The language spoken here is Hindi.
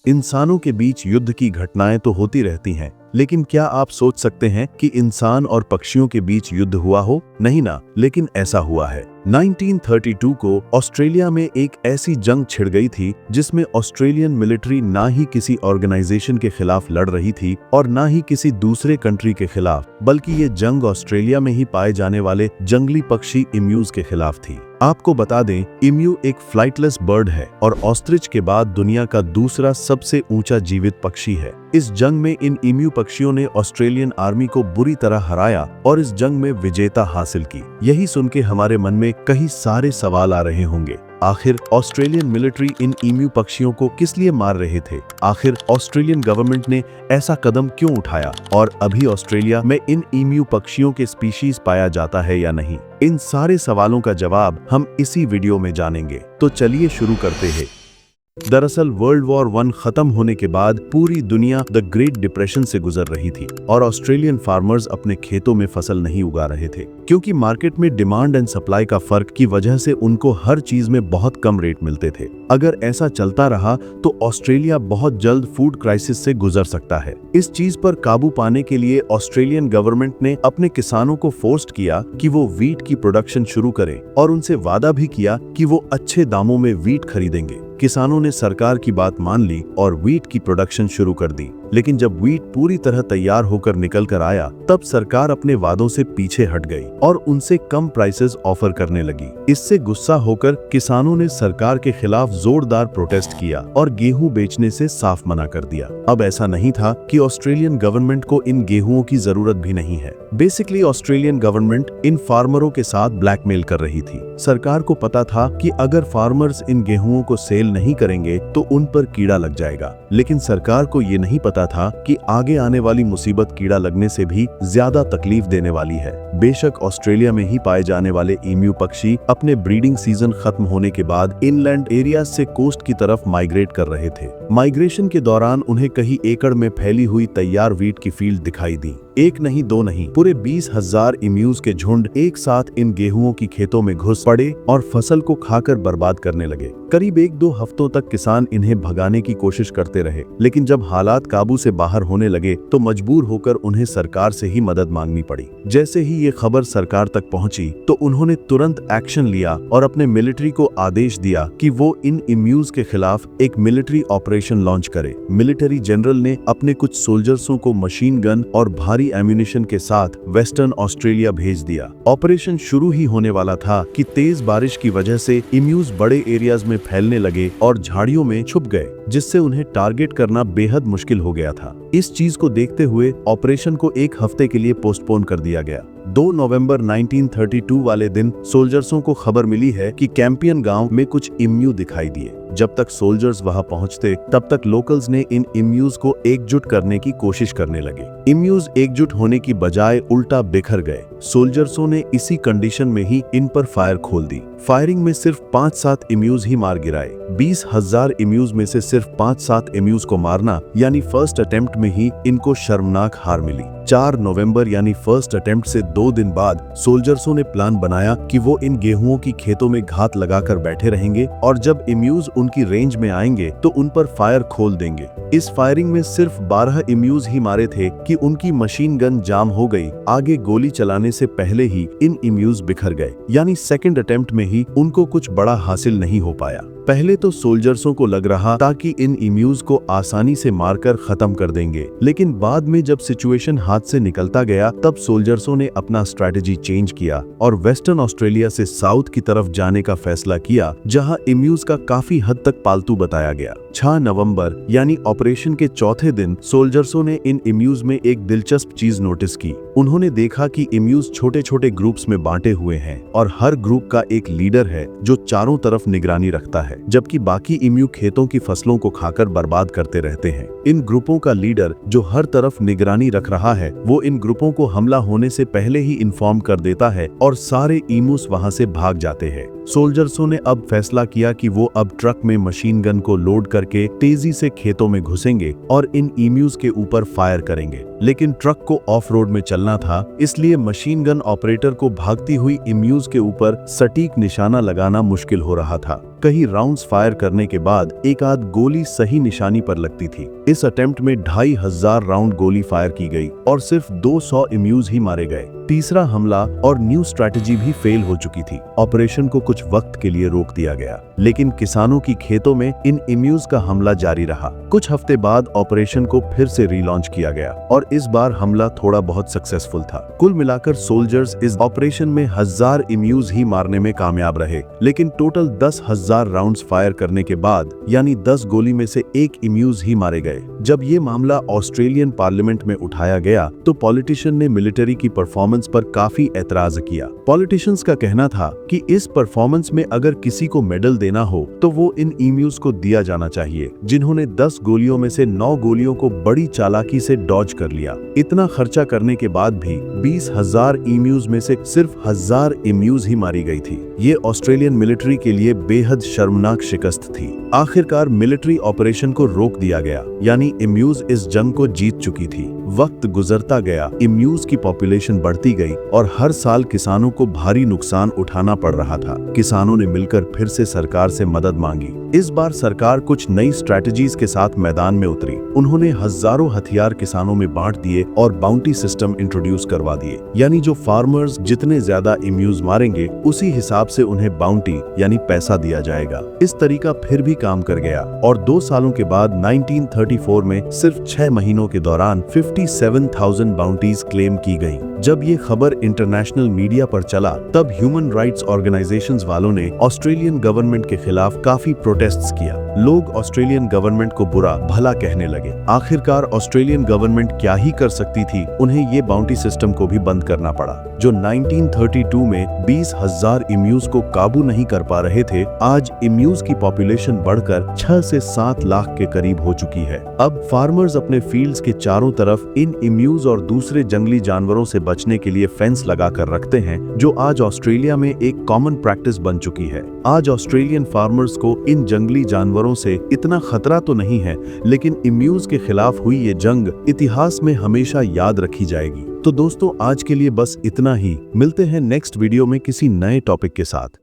इंसानों के बीच युद्ध की घटनाएं तो होती रहती हैं, लेकिन क्या आप सोच सकते हैं कि इंसान और पक्षियों के बीच युद्ध हुआ हो? नहीं ना, लेकिन ऐसा हुआ है। 1932 को ऑस्ट्रेलिया में एक ऐसी जंग छिड़ गई थी जिसमें ऑस्ट्रेलियन मिलिट्री ना ही किसी ऑर्गेनाइजेशन के खिलाफ लड़ रही थी और ना ही किसी दूसरे कंट्री के खिलाफ, बल्कि ये जंग ऑस्ट्रेलिया में ही पाए जाने वाले जंगली पक्षी इम्यूज के खिलाफ थी। आपको बता दें, इम्यू एक फ्लाइटलेस बर्ड है और ऑस्ट्रिच के बाद दुनिया का दूसरा सबसे ऊंचा जीवित पक्षी है। इस जंग में इन इम्यू पक्षियों ने ऑस्ट्रेलियन आर्मी को बुरी तरह हराया और इस जंग में विजेता हासिल की। यही सुन के हमारे मन में कई सारे सवाल आ रहे होंगे। आखिर ऑस्ट्रेलियन मिलिट्री इन इम्यू पक्षियों को किस लिए मार रहे थे? आखिर ऑस्ट्रेलियन गवर्नमेंट ने ऐसा कदम क्यों उठाया? और अभी ऑस्ट्रेलिया में इन इम्यू पक्षियों के स्पीशीज पाया जाता है या नहीं? इन सारे सवालों का जवाब हम इसी वीडियो में जानेंगे। तो चलिए शुरू करते हैं। दरअसल वर्ल्ड वॉर 1 खत्म होने के बाद पूरी दुनिया द ग्रेट डिप्रेशन से गुजर रही थी और ऑस्ट्रेलियन फार्मर्स अपने खेतों में फसल नहीं उगा रहे थे, क्योंकि मार्केट में डिमांड एंड सप्लाई का फर्क की वजह से उनको हर चीज में बहुत कम रेट मिलते थे। अगर ऐसा चलता रहा तो ऑस्ट्रेलिया बहुत जल्द फूड क्राइसिस से गुजर सकता है। इस चीज पर काबू पाने के लिए ऑस्ट्रेलियन गवर्नमेंट ने अपने किसानों को फोर्स किया कि वो वीट की प्रोडक्शन शुरू करें और उनसे वादा भी किया कि वो अच्छे दामों में वीट खरीदेंगे। किसानों ने सरकार की बात मान ली और वीट की प्रोडक्शन शुरू कर दी, लेकिन जब वीट पूरी तरह तैयार होकर निकल कर आया तब सरकार अपने वादों से पीछे हट गई और उनसे कम प्राइसेस ऑफर करने लगी। इससे गुस्सा होकर किसानों ने सरकार के खिलाफ जोरदार प्रोटेस्ट किया और गेहूं बेचने से साफ मना कर दिया। अब ऐसा नहीं था कि ऑस्ट्रेलियन गवर्नमेंट को इन गेहूं की जरूरत भी नहीं है। बेसिकली ऑस्ट्रेलियन गवर्नमेंट इन फार्मरों के साथ ब्लैकमेल कर रही थी। सरकार को पता था कि अगर फार्मर्स इन गेहूं को सेल नहीं करेंगे तो उन पर कीड़ा लग जाएगा, लेकिन सरकार को ये नहीं पता था कि आगे आने वाली मुसीबत कीड़ा लगने से भी ज्यादा तकलीफ देने वाली है। बेशक ऑस्ट्रेलिया में ही पाए जाने वाले इम्यू पक्षी अपने ब्रीडिंग सीजन खत्म होने के बाद इनलैंड एरिया से कोस्ट की तरफ माइग्रेट कर रहे थे। माइग्रेशन के दौरान उन्हें कई एकड़ में फैली हुई तैयार वीट की फील्ड दिखाई दी। एक नहीं, दो नहीं, पूरे 20,000 इम्यूज के झुंड एक साथ इन गेहूं की खेतों में घुस पड़े और फसल को खाकर बर्बाद करने लगे। करीब 1-2 हफ्तों तक किसान इन्हें भगाने की कोशिश करते रहे, लेकिन जब हालात काबू से बाहर होने लगे तो मजबूर होकर उन्हें सरकार से ही मदद मांगनी पड़ी। जैसे ही ये खबर सरकार तक पहुंची तो उन्होंने तुरंत एक्शन लिया और अपने मिलिट्री को आदेश दिया कि वो इन इम्यूज के खिलाफ एक मिलिट्री ऑपरेशन लॉन्च करे। मिलिट्री जनरल ने अपने कुछ सोल्जर्सों को मशीन गन और भारी एम्यूनिशन के साथ वेस्टर्न ऑस्ट्रेलिया भेज दिया। ऑपरेशन शुरू ही होने वाला था कि तेज बारिश की वजह से इम्यूज बड़े एरियाज में फैलने लगे और झाड़ियों में छुप गए, जिससे उन्हें टारगेट करना बेहद मुश्किल हो गया था। इस चीज को देखते हुए ऑपरेशन को 1 हफ्ते के लिए पोस्टपोन कर दिया गया। 2 नवंबर 1932 वाले दिन सोल्जर्सों को खबर मिली है कि कैंपियन गांव में कुछ इम्यू दिखाई दिए। जब तक सोल्जर्स वहां पहुंचते तब तक लोकल्स ने इन इम्यूज को एकजुट करने की कोशिश करने लगे। इम्यूज एकजुट होने की बजाय उल्टा बिखर गए। सोल्जर्सों ने इसी कंडीशन में ही इन पर फायर खोल दी। फायरिंग में सिर्फ 5-7 इम्यूज ही मार गिराए। 20,000 इम्यूज में से सिर्फ 5-7 इम्यूज को मारना यानी फर्स्ट अटेम्प्ट में ही इनको शर्मनाक हार मिली। 4 नवंबर यानी फर्स्ट अटेम्प्ट से 2 दिन बाद सोल्जर्सों ने प्लान बनाया कि वो इन गेहूं की खेतों में घात लगाकर बैठे रहेंगे और जब इम्यूज उनकी रेंज में आएंगे तो उन पर फायर खोल देंगे। इस फायरिंग में सिर्फ 12 इम्यूज ही मारे थे कि उनकी मशीन गन जाम हो गई। आगे गोली चलाने से पहले ही इन इम्यूज बिखर गए, यानी सेकंड अटेम्प्ट में ही उनको कुछ बड़ा हासिल नहीं हो पाया। पहले तो सोल्जर्सों को लग रहा था कि इन इम्यूज को आसानी से मारकर खत्म कर देंगे, लेकिन बाद में जब सिचुएशन हाथ से निकलता गया तब सोल्जर्सों ने अपना स्ट्रैटेजी चेंज किया और वेस्टर्न ऑस्ट्रेलिया से साउथ की तरफ जाने का फैसला किया, जहां इम्यूज का काफी हद तक पालतू बताया गया। 6 नवंबर यानी ऑपरेशन के चौथे दिन सोल्जर्सों ने इन इम्यूज में एक दिलचस्प चीज नोटिस की। उन्होंने देखा कि इम्यूज छोटे छोटे ग्रुप्स में बांटे हुए हैं और हर ग्रुप का एक लीडर है जो चारों तरफ निगरानी रखता है, जबकि बाकी इम्यू खेतों की फसलों को खाकर बर्बाद करते रहते हैं। इन ग्रुपों का लीडर जो हर तरफ निगरानी रख रहा है वो इन ग्रुपों को हमला होने से पहले ही इन्फॉर्म कर देता है और सारे इम्यूस वहां से भाग जाते हैं। सोल्जर्सों ने अब फैसला किया कि वो अब ट्रक में मशीन गन को लोड करके तेजी से खेतों में घुसेंगे और इन ईम्यूज के ऊपर फायर करेंगे। लेकिन ट्रक को ऑफ रोड में चलना था, इसलिए मशीन गन ऑपरेटर को भागती हुई ईम्यूज के ऊपर सटीक निशाना लगाना मुश्किल हो रहा था। कई राउंड्स फायर करने के बाद एक आध गोली सही निशानी पर लगती थी। इस अटेम्प्ट में 2500 राउंड गोली फायर की गई और सिर्फ 200 ईम्यूज ही मारे गए। तीसरा हमला और न्यू स्ट्रैटेजी भी फेल हो चुकी थी। ऑपरेशन को कुछ वक्त के लिए रोक दिया गया, लेकिन किसानों की खेतों में इन ईम्यूज का हमला जारी रहा। कुछ हफ्ते बाद ऑपरेशन को फिर से रीलॉन्च किया गया और इस बार हमला थोड़ा बहुत सक्सेसफुल था। कुल मिलाकर सोल्जर्स इस ऑपरेशन में 1000 ईम्यूज ही मारने में कामयाब रहे, लेकिन टोटल 10,000 राउंड्स फायर करने के बाद यानी 10 गोली में से 1 ईम्यूज ही मारे गए। जब ये मामला ऑस्ट्रेलियन पार्लियामेंट में उठाया गया तो पॉलिटिशियन ने मिलिट्री की परफॉर्मेंस पर काफी ऐतराज किया। पॉलिटिशियंस का कहना था कि इस परफॉर्मेंस में अगर किसी को मेडल देना हो तो वो इन ईम्यूज को दिया जाना चाहिए, जिन्होंने 10 गोलियों में से 9 गोलियों को बड़ी चालाकी से डॉज कर लिया। इतना खर्चा करने के बाद भी 20,000 ईम्यूज में से सिर्फ 1000 ईम्यूज ही मारी गई थी। ये ऑस्ट्रेलियन मिलिट्री के लिए बेहद शर्मनाक शिकस्त थी। आखिरकार मिलिट्री ऑपरेशन को रोक दिया गया, यानी ईम्यूज इस जंग को जीत चुकी थी। वक्त गुजरता गया, ईम्यूज की पॉपुलेशन बढ़ती गई और हर साल किसानों को भारी नुकसान उठाना पड़ रहा था। किसानों ने मिलकर फिर से सरकार से मदद मांगी। इस बार सरकार कुछ नई स्ट्रैटेजीज के साथ मैदान में उतरी। उन्होंने हजारों हथियार किसानों में बांट दिए और बाउंटी सिस्टम इंट्रोड्यूस करवा दिए, यानी जो फार्मर्स जितने ज्यादा ईम्यूज मारेंगे उसी हिसाब से उन्हें बाउंटी यानी पैसा दिया जाएगा। इस तरीका फिर भी काम कर गया और 2 सालों के बाद 1934 में सिर्फ 6 महीनों के दौरान 57,000 बाउंटीज क्लेम की गईं। जब ये खबर इंटरनेशनल मीडिया पर चला तब ह्यूमन राइट्स ऑर्गेनाइजेशंस वालों ने ऑस्ट्रेलियन गवर्नमेंट के खिलाफ काफी प्रोटेस्ट्स किया। लोग ऑस्ट्रेलियन गवर्नमेंट को बुरा भला कहने लगे। आखिरकार ऑस्ट्रेलियन गवर्नमेंट क्या ही कर सकती थी, उन्हें ये बाउंटी सिस्टम को भी बंद करना पड़ा, जो 1932 में 20,000 ईम्यूज को काबू नहीं कर पा रहे थे। आज ईम्यूज की पॉपुलेशन बढ़कर 6 से 7 लाख के करीब हो चुकी है। अब फार्मर्स अपने फील्ड्स के चारों तरफ इन ईम्यूज और दूसरे जंगली जानवरों से बचने के लिए फेंस लगा कर रखते हैं, जो आज ऑस्ट्रेलिया में एक कॉमन प्रैक्टिस बन चुकी है। आज ऑस्ट्रेलियन फार्मर्स को इन जंगली जानवरों से इतना खतरा तो नहीं है, लेकिन ईम्यूज के खिलाफ हुई ये जंग इतिहास में हमेशा याद रखी जाएगी। तो दोस्तों, आज के लिए बस इतना ही। मिलते हैं नेक्स्ट वीडियो में किसी नए टॉपिक के साथ।